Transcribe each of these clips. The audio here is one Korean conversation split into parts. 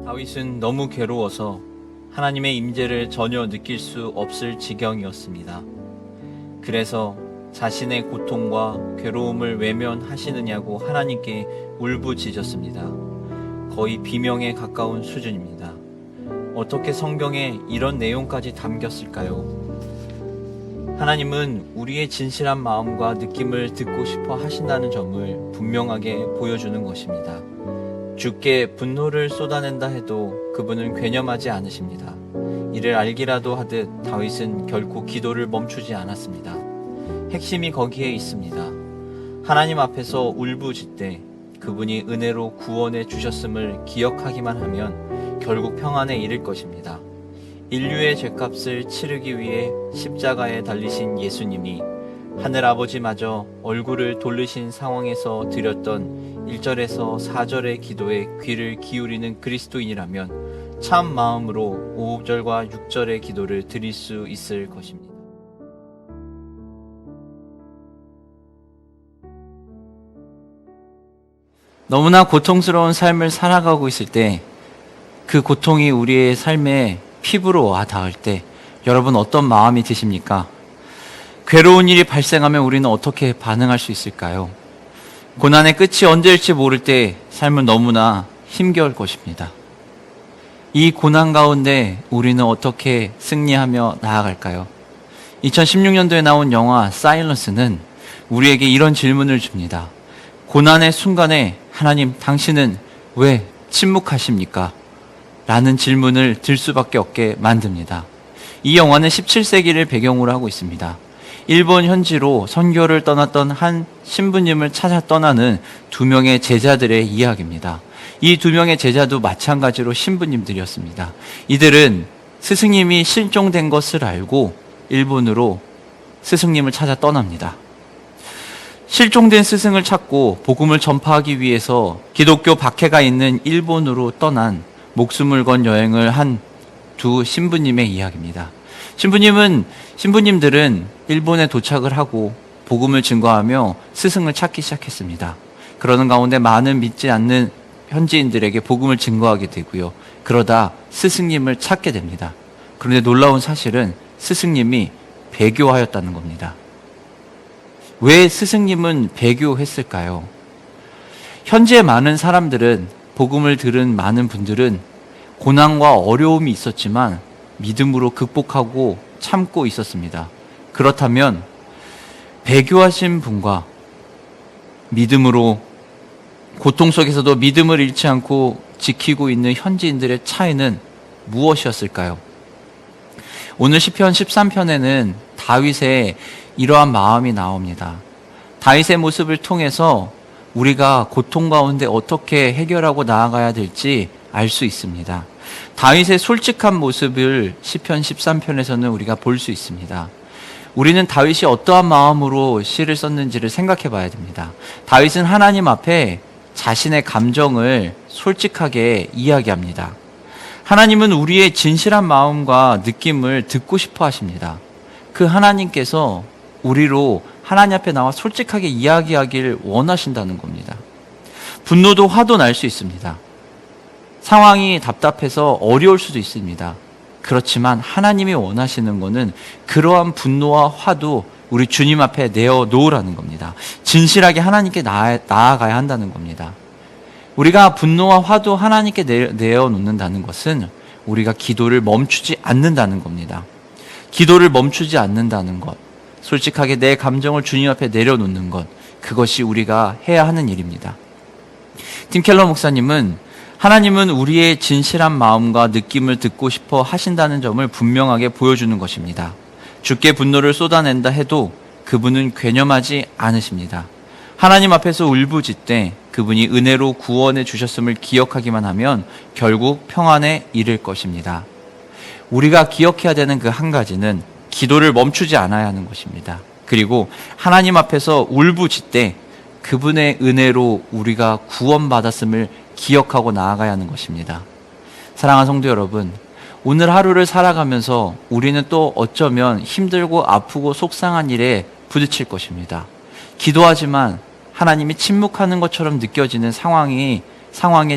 다윗은 너무 괴로워서 하나님의 임재를 전혀 느낄 수 없을 지경이었습니다. 그래서 자신의 고통과 괴로움을 외면하시느냐고 하나님께 울부짖었습니다. 거의 비명에 가까운 수준입니다. 어떻게 성경에 이런 내용까지 담겼을까요? 하나님은 우리의 진실한 마음과 느낌을 듣고 싶어 하신다는 점을 분명하게 보여주는 것입니다. 주께 분노를 쏟아낸다 해도 그분은 괴념하지 않으십니다. 이를 알기라도 하듯 다윗은 결코 기도를 멈추지 않았습니다. 핵심이 거기에 있습니다. 하나님 앞에서 울부짖되 그분이 은혜로 구원해 주셨음을 기억하기만 하면 결국 평안에 이를 것입니다. 인류의 죄값을 치르기 위해 십자가에 달리신 예수님이 하늘아버지마저 얼굴을 돌리신 상황에서 드렸던 1절에서 4절의 기도에 귀를 기울이는 그리스도인이라면 참 마음으로 5절과 6절의 기도를 드릴 수 있을 것입니다. 너무나 고통스러운 삶을 살아가고 있을 때 그 고통이 우리의 삶에 피부로 와 닿을 때 여러분 어떤 마음이 드십니까? 괴로운 일이 발생하면 우리는 어떻게 반응할 수 있을까요? 고난의 끝이 언제일지 모를 때 삶은 너무나 힘겨울 것입니다. 이 고난 가운데 우리는 어떻게 승리하며 나아갈까요? 2016년도에 나온 영화 사일런스는 우리에게 이런 질문을 줍니다. 고난의 순간에 하나님, 당신은 왜 침묵하십니까? 라는 질문을 들 수밖에 없게 만듭니다. 이 영화는 17세기를 배경으로 하고 있습니다. 일본 현지로 선교를 떠났던 한 신부님을 찾아 떠나는 두 명의 제자들의 이야기입니다. 이 두 명의 제자도 마찬가지로 신부님들이었습니다. 이들은 스승님이 실종된 것을 알고 일본으로 스승님을 찾아 떠납니다. 실종된 스승을 찾고 복음을 전파하기 위해서 기독교 박해가 있는 일본으로 떠난 목숨을 건 여행을 한 두 신부님의 이야기입니다. 신부님들은 일본에 도착을 하고 복음을 증거하며 스승을 찾기 시작했습니다. 그러는 가운데 많은 믿지 않는 현지인들에게 복음을 증거하게 되고요. 그러다 스승님을 찾게 됩니다. 그런데 놀라운 사실은 스승님이 배교하였다는 겁니다. 왜 스승님은 배교했을까요? 현지의 많은 사람들은, 복음을 들은 많은 분들은 고난과 어려움이 있었지만 믿음으로 극복하고 참고 있었습니다. 그렇다면 배교하신 분과 믿음으로 고통 속에서도 믿음을 잃지 않고 지키고 있는 현지인들의 차이는 무엇이었을까요? 오늘 시편 13편에는 다윗의 이러한 마음이 나옵니다. 다윗의 모습을 통해서 우리가 고통 가운데 어떻게 해결하고 나아가야 될지 알 수 있습니다. 다윗의 솔직한 모습을 시편 13편에서는 우리가 볼 수 있습니다. 우리는 다윗이 어떠한 마음으로 시를 썼는지를 생각해 봐야 됩니다. 다윗은 하나님 앞에 자신의 감정을 솔직하게 이야기합니다. 하나님은 우리의 진실한 마음과 느낌을 듣고 싶어 하십니다. 그 하나님께서 우리로 하나님 앞에 나와 솔직하게 이야기하길 원하신다는 겁니다. 분노도 화도 날 수 있습니다. 상황이 답답해서 어려울 수도 있습니다. 그렇지만 하나님이 원하시는 것은 그러한 분노와 화도 우리 주님 앞에 내어놓으라는 겁니다. 진실하게 하나님께 나아가야 한다는 겁니다. 우리가 분노와 화도 하나님께 내어놓는다는 것은 우리가 기도를 멈추지 않는다는 겁니다. 기도를 멈추지 않는다는 것, 솔직하게 내 감정을 주님 앞에 내려놓는 것, 그것이 우리가 해야 하는 일입니다. 팀 켈러 목사님은 하나님은 우리의 진실한 마음과 느낌을 듣고 싶어 하신다는 점을 분명하게 보여주는 것입니다. 주께 분노를 쏟아낸다 해도 그분은 괴념하지 않으십니다. 하나님 앞에서 울부짖되 그분이 은혜로 구원해 주셨음을 기억하기만 하면 결국 평안에 이를 것입니다. 우리가 기억해야 되는 그 한 가지는 기도를 멈추지 않아야 하는 것입니다. 그리고 하나님 앞에서 울부짖되 그분의 은혜로 우리가 구원받았음을 기억하고 나아가야 하는 것입니다. 사랑하는 성도 여러분, 오늘 하루를 살아가면서 우리는 또 어쩌면 힘들고 아프고 속상한 일에 부딪힐 것입니다. 기도하지만 하나님이 침묵하는 것처럼 느껴지는 상황에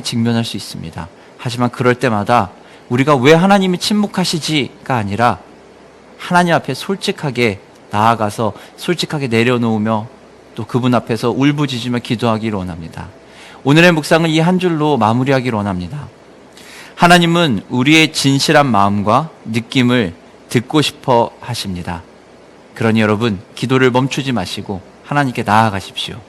직면할 수 있습니다. 하지만 그럴 때마다 우리가 왜 하나님이 침묵하시지가 아니라 하나님 앞에 솔직하게 나아가서 솔직하게 내려놓으며 또 그분 앞에서 울부짖으며 기도하기를 원합니다. 오늘의 묵상을 이 한 줄로 마무리하기를 원합니다. 하나님은 우리의 진실한 마음과 느낌을 듣고 싶어 하십니다. 그러니 여러분, 기도를 멈추지 마시고 하나님께 나아가십시오.